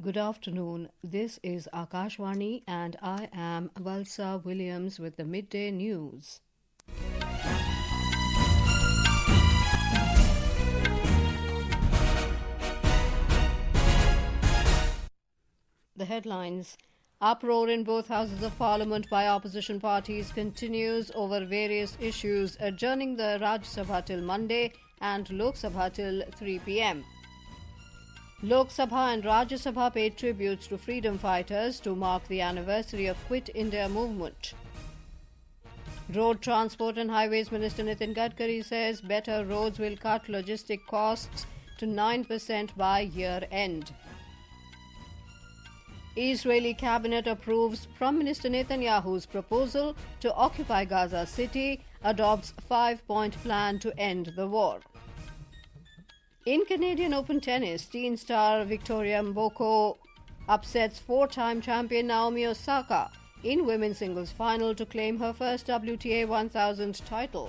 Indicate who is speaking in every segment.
Speaker 1: Good afternoon. This is Akashvani and I am Valsa Williams with the Midday News. The headlines: Uproar in both houses of parliament by opposition parties continues over various issues, adjourning the Rajya Sabha till Monday and Lok Sabha till 3 p.m. Lok Sabha and Rajya Sabha paid tributes to freedom fighters to mark the anniversary of Quit India movement. Road Transport and Highways Minister Nitin Gadkari says better roads will cut logistic costs to 9% by year end. Israeli cabinet approves Prime Minister Netanyahu's proposal to occupy Gaza City, adopts 5-point plan to end the war. In Canadian Open tennis, teen star Victoria Mboko upsets four-time champion Naomi Osaka in women's singles final to claim her first WTA 1000 title.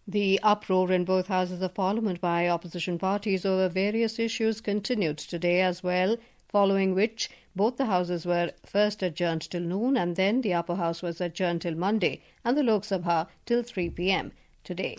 Speaker 1: The uproar in both houses of parliament by opposition parties over various issues continued today as well, following which both the houses were first adjourned till noon and then the upper house was adjourned till Monday and the Lok Sabha till 3 p.m. today.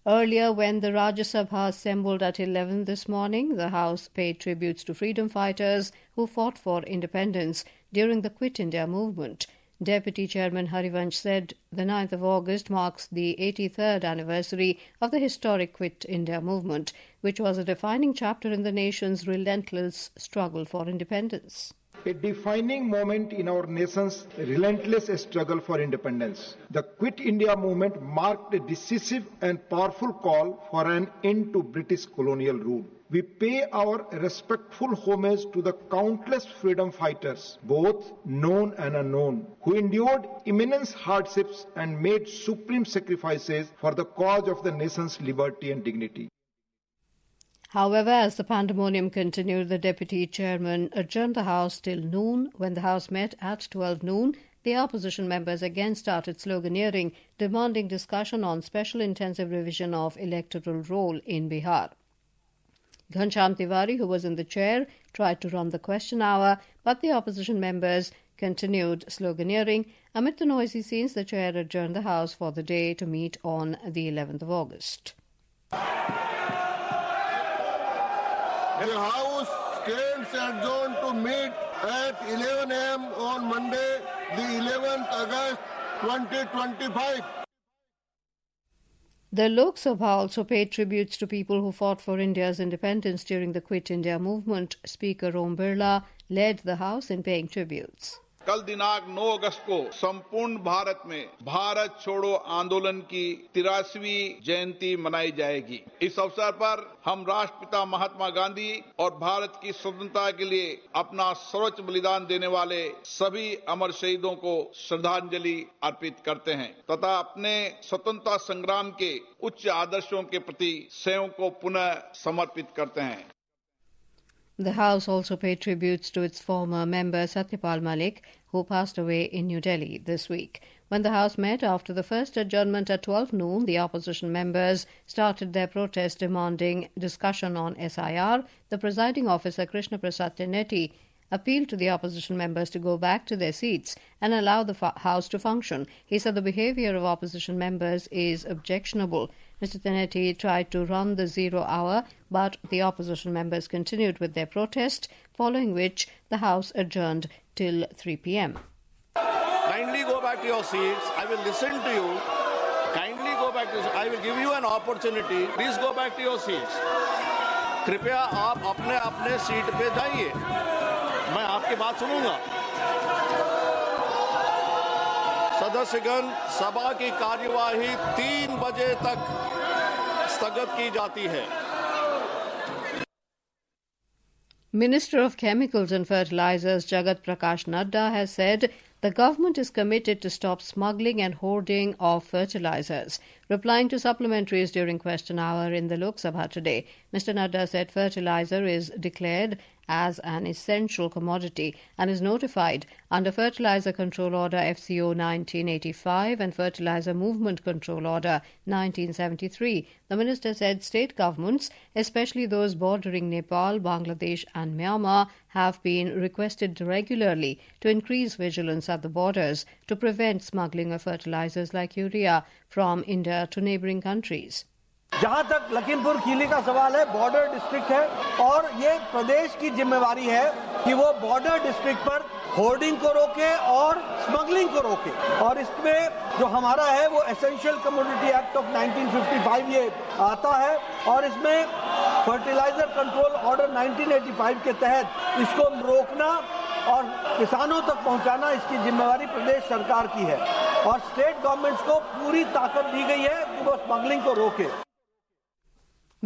Speaker 1: Earlier, when the Rajya Sabha assembled at 11 this morning, the House paid tributes to freedom fighters who fought for independence during the Quit India movement. Deputy Chairman Harivansh said the 9th of August marks the 83rd anniversary of the historic Quit India movement, which was a defining chapter in the nation's relentless struggle for independence.
Speaker 2: A defining moment in our nation's relentless struggle for independence. The Quit India movement marked a decisive and powerful call for an end to British colonial rule. We pay our respectful homage to the countless freedom fighters, both known and unknown, who endured immense hardships and made supreme sacrifices for the cause of the nation's liberty and dignity.
Speaker 1: However, as the pandemonium continued, the Deputy Chairman adjourned the House till noon. When the House met at 12 noon, the opposition members again started sloganeering, demanding discussion on special intensive revision of electoral roll in Bihar. Ghanshyam Tiwari, who was in the chair, tried to run the question hour, but the opposition members continued sloganeering. Amid the noisy scenes, the chair adjourned the House for the day to meet on the 11th of August.
Speaker 3: The House stands adjourned to meet at 11 a.m. on Monday, the 11th August 2025.
Speaker 1: The Lok Sabha also paid tributes to people who fought for India's independence during the Quit India movement. Speaker Om Birla led the House in paying tributes.
Speaker 4: कल दिनांक 9 अगस्त को संपूर्ण भारत में भारत छोड़ो आंदोलन की 83वीं जयंती मनाई जाएगी। इस अवसर पर हम राष्ट्रपिता महात्मा गांधी और भारत की स्वतंत्रता के लिए अपना सर्वोच्च बलिदान देने वाले सभी अमर शहीदों को श्रद्धांजलि अर्पित करते हैं तथा अपने स्वतंत्रता संग्राम के उच्च आदर्शों के प्रति स्वयं को पुनः समर्पित करते हैं।
Speaker 1: The House also paid tributes to its former member Satyapal Malik, who passed away in New Delhi this week. When the House met after the first adjournment at 12 noon, the opposition members started their protest demanding discussion on SIR. The presiding officer, Krishna Prasad Tenetti, appealed to the opposition members to go back to their seats and allow the House to function. He said the behaviour of opposition members is objectionable. Mr. Tenetti tried to run the 0 hour, but the opposition members continued with their protest, following which the House adjourned till 3 p.m.
Speaker 5: Kindly go back to your seats. I will listen to you. Kindly go back to your seats. I will give you an opportunity. Please go back to your seats. कृपया आप अपने अपने seat पे जाइए. मैं आपकी बात सुनूंगा. सदस्यगण, सभा की कार्यवाही 3 बजे तक स्थगित की जाती है.
Speaker 1: Minister of Chemicals and Fertilizers Jagat Prakash Nadda has said the government is committed to stop smuggling and hoarding of fertilizers. Replying to supplementaries during question hour in the Lok Sabha today, Mr. Nadda said fertilizer is declared as an essential commodity and is notified under Fertilizer Control Order FCO 1985 and Fertilizer Movement Control Order 1973. The minister said state governments, especially those bordering Nepal, Bangladesh and Myanmar, have been requested regularly to increase vigilance at the borders to prevent smuggling of fertilizers like urea from India to neighboring countries.
Speaker 6: जहां तक लखीमपुर खीरी का सवाल है, border district है और ये प्रदेश की जिम्मेवारी है कि वो बॉर्डर डिस्ट्रिक्ट पर होर्डिंग को रोके और स्मगलिंग को रोके। और इसमें जो हमारा है वो एसेंशियल कमोडिटी एक्ट ऑफ 1955 ये आता है और इसमें फर्टिलाइजर कंट्रोल ऑर्डर 1985 के तहत इसको रोकना और किसानों तक पहुंचाना इसकी जिम्मेवारी प्रदेश सरकार की है और स्टेट गवर्नमेंट्स को पूरी ताकत दी गई है कि वो स्मगलिंग को रोके।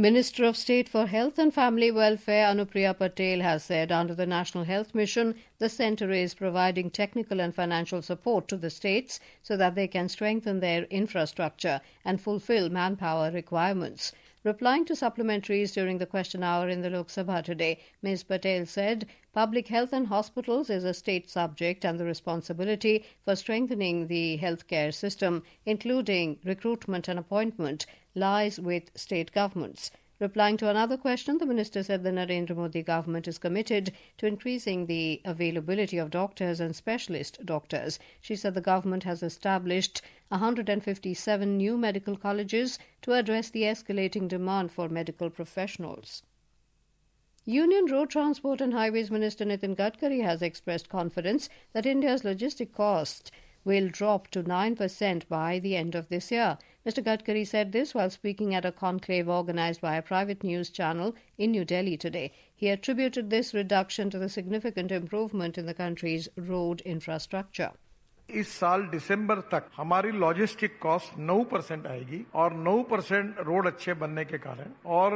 Speaker 1: Minister of State for Health and Family Welfare Anupriya Patel has said under the National Health Mission, the centre is providing technical and financial support to the states so that they can strengthen their infrastructure and fulfill manpower requirements. Replying to supplementaries during the question hour in the Lok Sabha today, Ms. Patel said public health and hospitals is a state subject and the responsibility for strengthening the healthcare system, including recruitment and appointment, lies with state governments. Replying to another question, the minister said the Narendra Modi government is committed to increasing the availability of doctors and specialist doctors. She said the government has established 157 new medical colleges to address the escalating demand for medical professionals. Union Road Transport and Highways Minister Nitin Gadkari has expressed confidence that India's logistic cost will drop to 9% by the end of this year. Mr. Gadkari said this while speaking at a conclave organised by a private news channel in New Delhi today. He attributed this reduction to the significant improvement in the country's road infrastructure.
Speaker 7: इस साल दिसंबर तक हमारी logistic cost 9% आएगी और 9% road अच्छे बनने के कारण और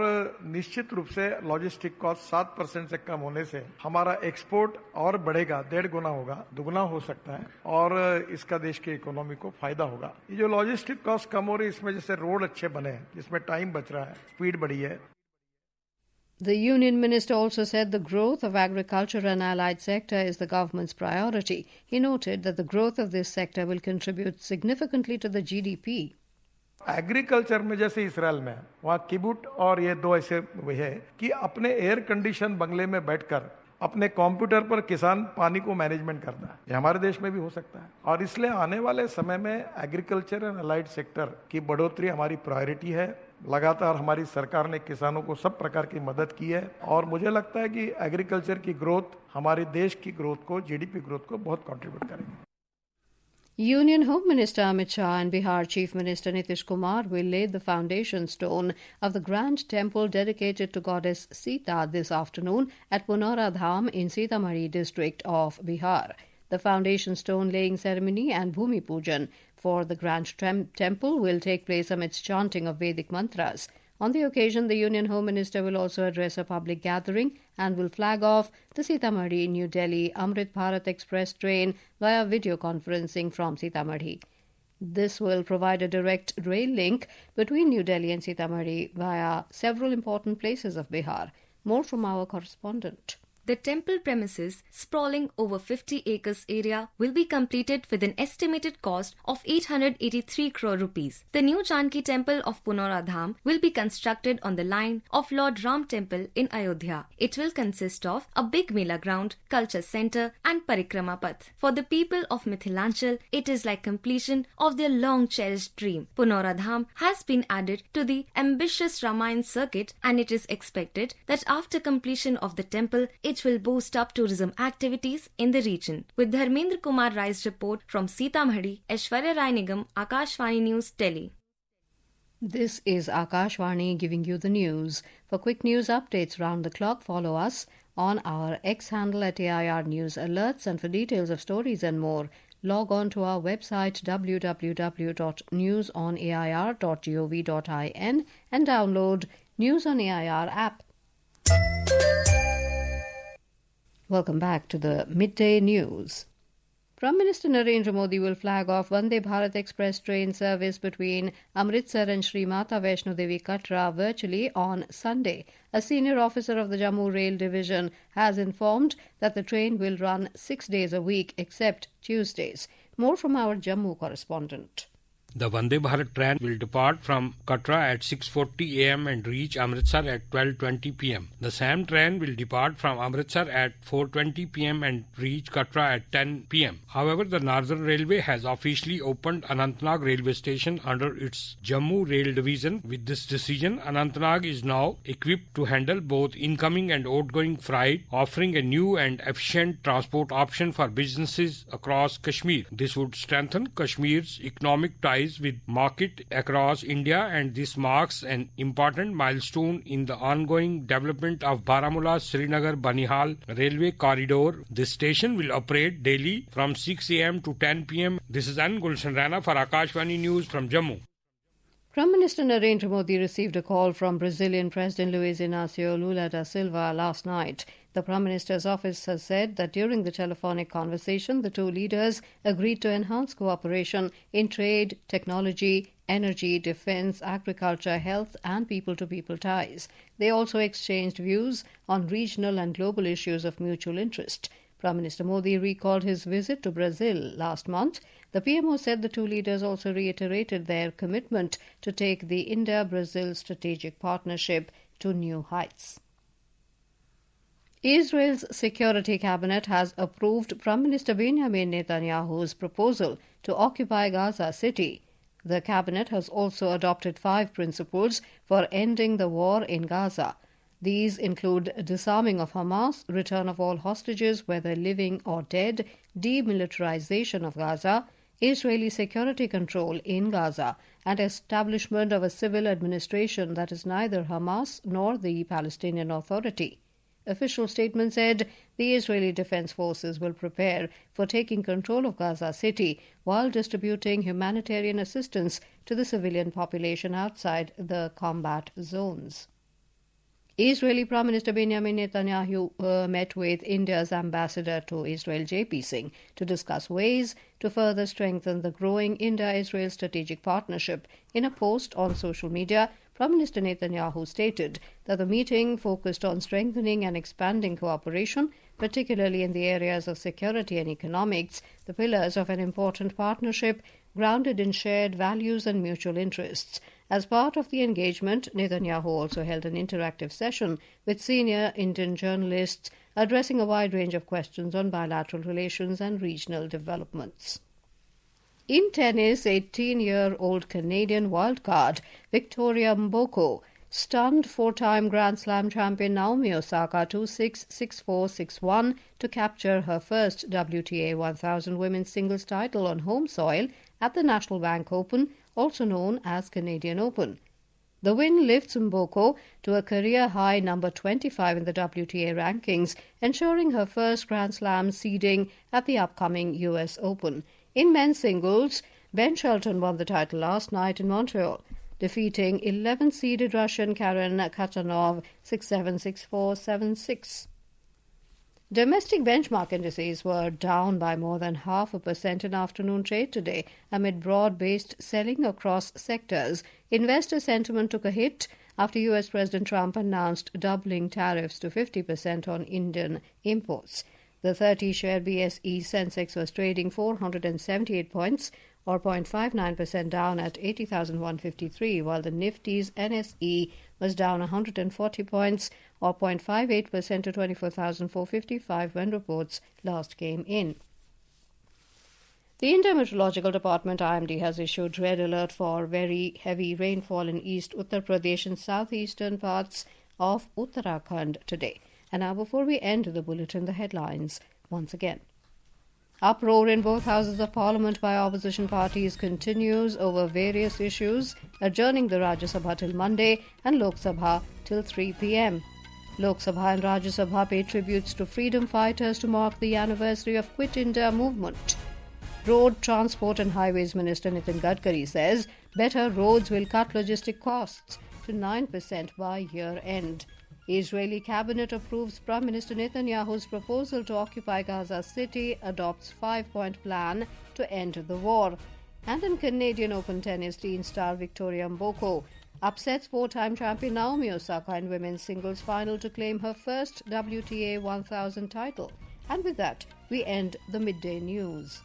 Speaker 7: निश्चित रूप से लॉजिस्टिक कॉस्ट 7% से कम होने से हमारा एक्सपोर्ट और बढ़ेगा, 1.5 गुना होगा, दुगना हो सकता है और इसका देश की इकोनॉमी को फायदा होगा। ये जो लॉजिस्टिक कॉस्ट कम हो रही है इसमें जैसे रोड अच्छे बने हैं, जिसमें टाइम बच रहा है, स्पीड बढ़ी है।
Speaker 1: The union minister also said the growth of agriculture and allied sector is the government's priority. He noted that the growth of this sector will contribute significantly to the GDP.
Speaker 7: Agriculture में जैसे Israel में वहाँ किबुट और ये दो ऐसे है कि अपने एयर कंडीशन बंगले में बैठकर अपने कंप्यूटर पर किसान पानी को मैनेजमेंट करता है। ये हमारे देश में भी हो सकता है और इसलिए आने वाले समय में एग्रीकल्चर एंड अलाइड सेक्टर की बढ़ोतरी हमारी प्रायोरिटी है। लगातार हमारी सरकार ने किसानों को सब प्रकार की मदद की है और मुझे लगता है कि एग्रीकल्चर की ग्रोथ हमारे देश की ग्रोथ को, जीडीपी ग्रोथ को बहुत कंट्रीब्यूट करेगी।
Speaker 1: Union Home Minister Amit Shah and Bihar Chief Minister Nitish Kumar will lay the foundation stone of the grand temple dedicated to goddess Sita this afternoon at Punora Dham in Sitamarhi district of Bihar. The foundation stone laying ceremony and Bhumi Pujan for the grand temple will take place amidst chanting of Vedic mantras. On the occasion, the Union Home Minister will also address a public gathering and will flag off the Sitamarhi-New Delhi Amrit Bharat Express train via video conferencing from Sitamarhi. This will provide a direct rail link between New Delhi and Sitamarhi via several important places of Bihar. More from our correspondent.
Speaker 8: The temple premises, sprawling over 50 acres area, will be completed with an estimated cost of 883 crore rupees. The new Janki temple of Punora Dham will be constructed on the line of Lord Ram temple in Ayodhya. It will consist of a big Mela ground, culture center and Parikrama Path. For the people of Mithilanchal, it is like completion of their long-cherished dream. Punora Dham has been added to the ambitious Ramayan circuit and it is expected that after completion of the temple, it will boost up tourism activities in the region. With Dharmendra Kumar Rai's report from Sitamarhi, Aishwarya Rai Nigam, Akashvani News, Delhi.
Speaker 1: This is Akashvani giving you the news. For quick news updates round the clock, follow us on our X handle at AIR News Alerts, and for details of stories and more, log on to our website www.newsonair.gov.in and download News on AIR app. Welcome back to the Midday News. Prime Minister Narendra Modi will flag off Vande Bharat Express train service between Amritsar and Sri Mata Vaishno Devi Katra virtually on Sunday. A senior officer of the Jammu Rail Division has informed that the train will run 6 days a week except Tuesdays. More from our Jammu correspondent.
Speaker 9: The Vande Bharat train will depart from Katra at 6:40 am and reach Amritsar at 12:20 pm. The same train will depart from Amritsar at 4:20 pm and reach Katra at 10 pm. However, the Northern Railway has officially opened Anantnag railway station under its Jammu Rail Division. With this decision, Anantnag is now equipped to handle both incoming and outgoing freight, offering a new and efficient transport option for businesses across Kashmir. This would strengthen Kashmir's economic ties with market across India, and this marks an important milestone in the ongoing development of Baramulla-Srinagar-Banihal railway corridor. This station will operate daily from 6 am to 10 pm. This is An Gulshan Rana for Akashvani News from Jammu.
Speaker 1: Prime Minister Narendra Modi received a call from Brazilian President Luiz Inácio Lula da Silva last night. The Prime Minister's office has said that during the telephonic conversation, the two leaders agreed to enhance cooperation in trade, technology, energy, defence, agriculture, health and people-to-people ties. They also exchanged views on regional and global issues of mutual interest. Prime Minister Modi recalled his visit to Brazil last month. The PMO said the two leaders also reiterated their commitment to take the India-Brazil strategic partnership to new heights. Israel's Security Cabinet has approved Prime Minister Benjamin Netanyahu's proposal to occupy Gaza City. The Cabinet has also adopted 5 principles for ending the war in Gaza. These include disarming of Hamas, return of all hostages, whether living or dead, demilitarization of Gaza, Israeli security control in Gaza, and establishment of a civil administration that is neither Hamas nor the Palestinian Authority. Official statement said the Israeli Defense Forces will prepare for taking control of Gaza City while distributing humanitarian assistance to the civilian population outside the combat zones. Israeli Prime Minister Benjamin Netanyahu met with India's ambassador to Israel, J.P. Singh, to discuss ways to further strengthen the growing India-Israel strategic partnership. In a post on social media, Prime Minister Netanyahu stated that the meeting focused on strengthening and expanding cooperation, particularly in the areas of security and economics, the pillars of an important partnership grounded in shared values and mutual interests. As part of the engagement, Netanyahu also held an interactive session with senior Indian journalists addressing a wide range of questions on bilateral relations and regional developments. In tennis, 18-year-old Canadian wildcard Victoria Mboko stunned 4-time Grand Slam champion Naomi Osaka 2-6, 6-4, 6-1 to capture her first WTA 1000 women's singles title on home soil at the National Bank Open, also known as Canadian Open. The win lifts Mboko to a career-high number 25 in the WTA rankings, ensuring her first Grand Slam seeding at the upcoming US Open. In men's singles, Ben Shelton won the title last night in Montreal, defeating 11th-seeded Russian Karen Khachanov 6-7, 6-4, 7-6. Domestic benchmark indices were down by more than 0.5% in afternoon trade today amid broad-based selling across sectors. Investor sentiment took a hit after US President Trump announced doubling tariffs to 50% on Indian imports. The 30-share BSE Sensex was trading 478 points, or 0.59% down at 80,153, while the Nifty's NSE was down 140 points, or 0.58% to 24,455 when reports last came in. The India Meteorological Department, IMD, has issued red alert for very heavy rainfall in East Uttar Pradesh and southeastern parts of Uttarakhand today. And now, before we end the bulletin, the headlines once again. Uproar in both houses of Parliament by opposition parties continues over various issues, adjourning the Rajya Sabha till Monday and Lok Sabha till 3 p.m. Lok Sabha and Rajya Sabha pay tributes to freedom fighters to mark the anniversary of Quit India movement. Road Transport and Highways Minister Nitin Gadkari says better roads will cut logistic costs to 9% by year end. Israeli cabinet approves Prime Minister Netanyahu's proposal to occupy Gaza City, adopts 5-point plan to end the war. And in Canadian Open tennis, teen star Victoria Mboko upsets four-time champion Naomi Osaka in women's singles final to claim her first WTA 1000 title. And with that, we end the midday news.